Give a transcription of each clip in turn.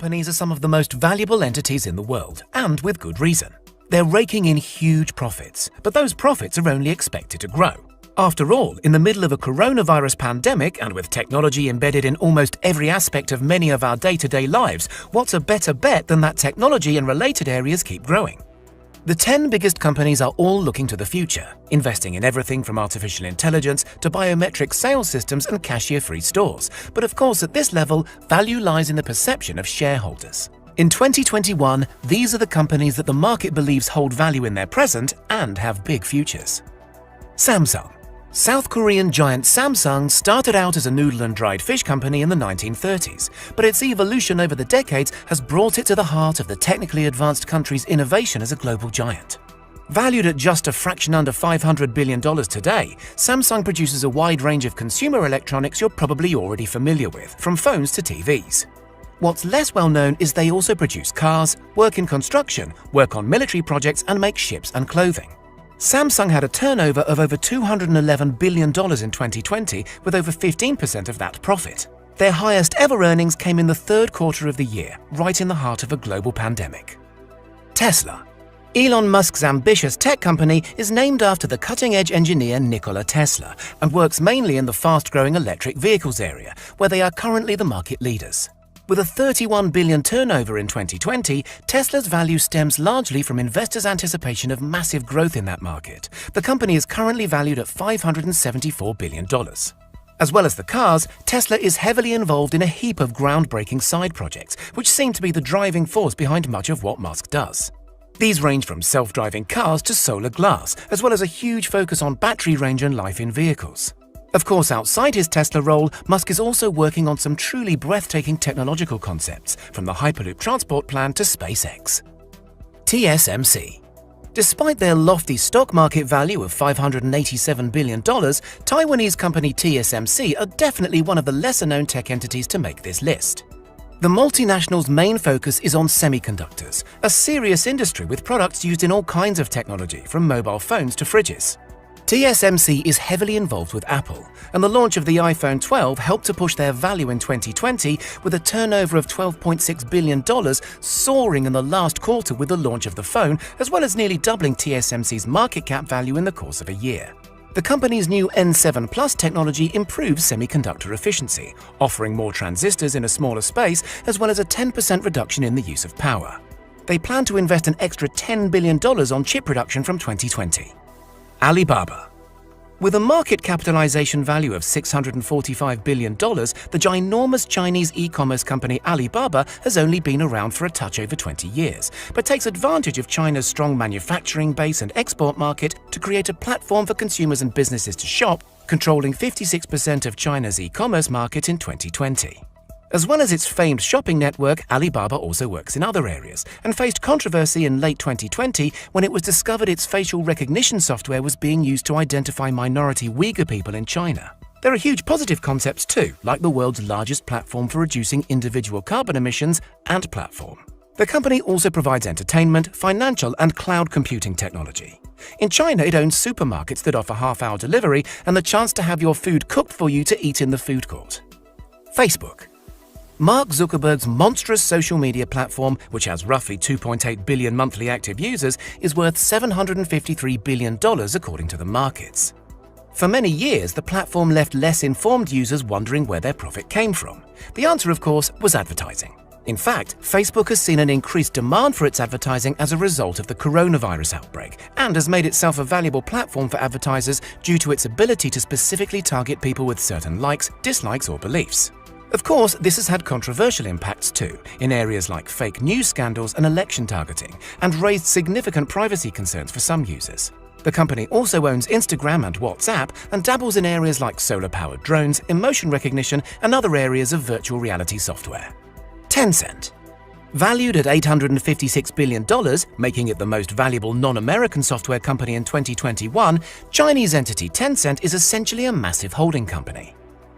companies are some of the most valuable entities in the world, and with good reason. They're raking in huge profits, but those profits are only expected to grow. After all, in the middle of a coronavirus pandemic and with technology embedded in almost every aspect of many of our day-to-day lives, what's a better bet than that technology and related areas keep growing? The 10 biggest companies are all looking to the future, investing in everything from artificial intelligence to biometric sales systems and cashier-free stores. But of course, at this level, value lies in the perception of shareholders. In 2021, these are the companies that the market believes hold value in their present and have big futures. Samsung. South Korean giant Samsung started out as a noodle and dried fish company in the 1930s, but its evolution over the decades has brought it to the heart of the technically advanced country's innovation as a global giant. Valued at just a fraction under $500 billion today, Samsung produces a wide range of consumer electronics you're probably already familiar with, from phones to TVs. What's less well known is they also produce cars, work in construction, work on military projects, and make ships and clothing. Samsung had a turnover of over $211 billion in 2020, with over 15% of that profit. Their highest ever earnings came in the third quarter of the year, right in the heart of a global pandemic. Tesla. Elon Musk's ambitious tech company is named after the cutting-edge engineer Nikola Tesla and works mainly in the fast-growing electric vehicles area, where they are currently the market leaders. With a $31 billion turnover in 2020, Tesla's value stems largely from investors' anticipation of massive growth in that market. The company is currently valued at $574 billion. As well as the cars, Tesla is heavily involved in a heap of groundbreaking side projects, which seem to be the driving force behind much of what Musk does. These range from self-driving cars to solar glass, as well as a huge focus on battery range and life in vehicles. Of course, outside his Tesla role, Musk is also working on some truly breathtaking technological concepts, from the Hyperloop transport plan to SpaceX. TSMC. Despite their lofty stock market value of $587 billion, Taiwanese company TSMC are definitely one of the lesser-known tech entities to make this list. The multinational's main focus is on semiconductors, a serious industry with products used in all kinds of technology, from mobile phones to fridges. TSMC is heavily involved with Apple, and the launch of the iPhone 12 helped to push their value in 2020 with a turnover of $12.6 billion, soaring in the last quarter with the launch of the phone, as well as nearly doubling TSMC's market cap value in the course of a year. The company's new N7 Plus technology improves semiconductor efficiency, offering more transistors in a smaller space, as well as a 10% reduction in the use of power. They plan to invest an extra $10 billion on chip production from 2020. Alibaba. With a market capitalization value of $645 billion, the ginormous Chinese e-commerce company Alibaba has only been around for a touch over 20 years, but takes advantage of China's strong manufacturing base and export market to create a platform for consumers and businesses to shop, controlling 56% of China's e-commerce market in 2020. As well as its famed shopping network, Alibaba also works in other areas and faced controversy in late 2020 when it was discovered its facial recognition software was being used to identify minority Uyghur people in China. There are huge positive concepts too, like the world's largest platform for reducing individual carbon emissions, Ant Platform. The company also provides entertainment, financial, and cloud computing technology. In China, it owns supermarkets that offer half-hour delivery and the chance to have your food cooked for you to eat in the food court. Facebook. Mark Zuckerberg's monstrous social media platform, which has roughly 2.8 billion monthly active users, is worth $753 billion according to the markets. For many years, the platform left less informed users wondering where their profit came from. The answer, of course, was advertising. In fact, Facebook has seen an increased demand for its advertising as a result of the coronavirus outbreak and has made itself a valuable platform for advertisers due to its ability to specifically target people with certain likes, dislikes, or beliefs. Of course, this has had controversial impacts too, in areas like fake news scandals and election targeting, and raised significant privacy concerns for some users. The company also owns Instagram and WhatsApp and dabbles in areas like solar-powered drones, emotion recognition, and other areas of virtual reality software. Tencent. Valued at $856 billion, making it the most valuable non-American software company in 2021, Chinese entity Tencent is essentially a massive holding company.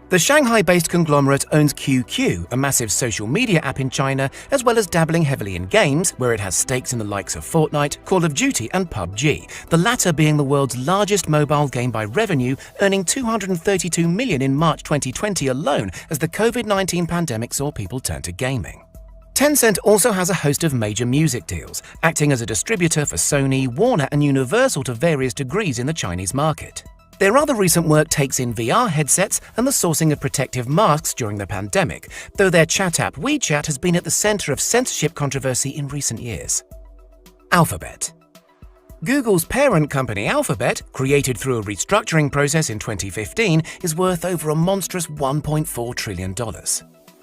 The Shanghai-based conglomerate owns QQ, a massive social media app in China, as well as dabbling heavily in games, where it has stakes in the likes of Fortnite, Call of Duty, and PUBG, the latter being the world's largest mobile game by revenue, earning $232 million in March 2020 alone as the COVID-19 pandemic saw people turn to gaming. Tencent also has a host of major music deals, acting as a distributor for Sony, Warner and Universal to various degrees in the Chinese market. Their other recent work takes in VR headsets and the sourcing of protective masks during the pandemic, though their chat app WeChat has been at the center of censorship controversy in recent years. Alphabet. Google's parent company Alphabet, created through a restructuring process in 2015, is worth over a monstrous $1.4 trillion.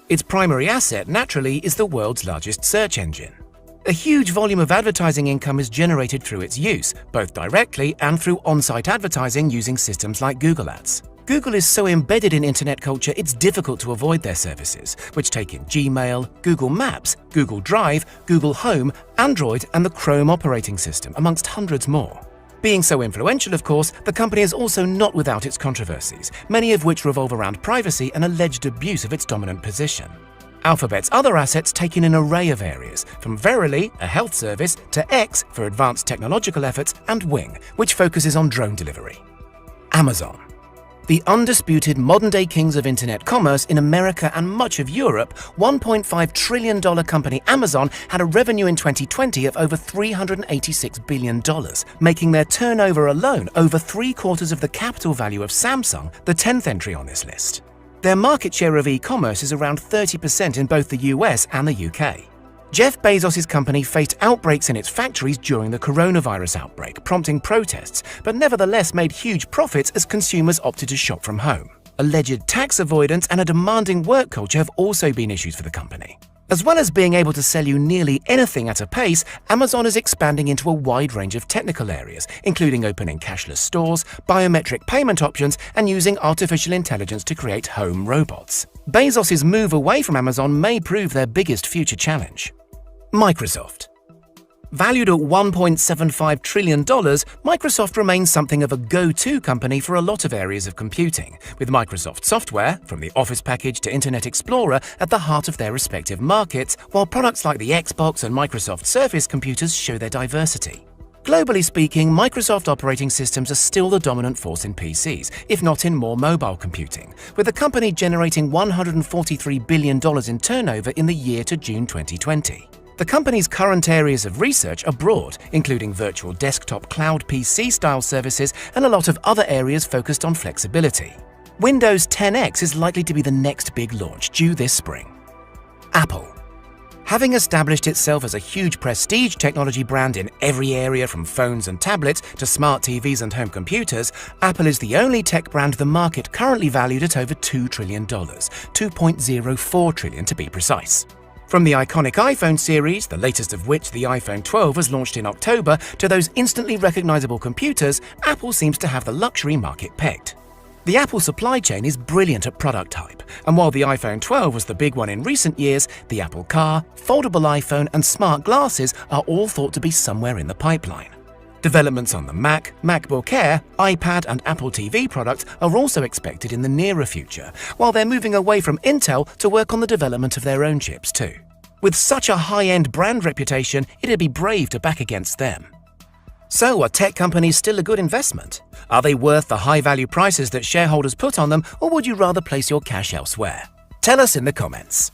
Its primary asset, naturally, is the world's largest search engine. A huge volume of advertising income is generated through its use, both directly and through on-site advertising using systems like Google Ads. Google is so embedded in internet culture it's difficult to avoid their services, which take in Gmail, Google Maps, Google Drive, Google Home, Android and the Chrome operating system, amongst hundreds more. Being so influential, of course, the company is also not without its controversies, many of which revolve around privacy and alleged abuse of its dominant position. Alphabet's other assets take in an array of areas, from Verily, a health service, to X for advanced technological efforts, and Wing, which focuses on drone delivery. Amazon. The undisputed modern-day kings of internet commerce in America and much of Europe, $1.5 trillion company Amazon had a revenue in 2020 of over $386 billion, making their turnover alone over 3/4 of the capital value of Samsung, the 10th entry on this list. Their market share of e-commerce is around 30% in both the US and the UK. Jeff Bezos' company faced outbreaks in its factories during the coronavirus outbreak, prompting protests, but nevertheless made huge profits as consumers opted to shop from home. Alleged tax avoidance and a demanding work culture have also been issues for the company. As well as being able to sell you nearly anything at a pace, Amazon is expanding into a wide range of technical areas, including opening cashless stores, biometric payment options, and using artificial intelligence to create home robots. Bezos' move away from Amazon may prove their biggest future challenge. Microsoft. Valued at $1.75 trillion, Microsoft remains something of a go-to company for a lot of areas of computing, with Microsoft software, from the Office package to Internet Explorer, at the heart of their respective markets, while products like the Xbox and Microsoft Surface computers show their diversity. Globally speaking, Microsoft operating systems are still the dominant force in PCs, if not in more mobile computing, with the company generating $143 billion in turnover in the year to June 2020. The company's current areas of research are broad, including virtual desktop cloud PC-style services and a lot of other areas focused on flexibility. Windows 10X is likely to be the next big launch, due this spring. Apple. Having established itself as a huge prestige technology brand in every area from phones and tablets to smart TVs and home computers, Apple is the only tech brand the market currently valued at over $2 trillion, $2.04 trillion to be precise. From the iconic iPhone series, the latest of which, the iPhone 12, was launched in October, to those instantly recognizable computers, Apple seems to have the luxury market pegged. The Apple supply chain is brilliant at product hype, and while the iPhone 12 was the big one in recent years, the Apple Car, foldable iPhone and smart glasses are all thought to be somewhere in the pipeline. Developments on the Mac, MacBook Air, iPad and Apple TV products are also expected in the nearer future, while they're moving away from Intel to work on the development of their own chips too. With such a high-end brand reputation, it'd be brave to back against them. So, are tech companies still a good investment? Are they worth the high-value prices that shareholders put on them, or would you rather place your cash elsewhere? Tell us in the comments.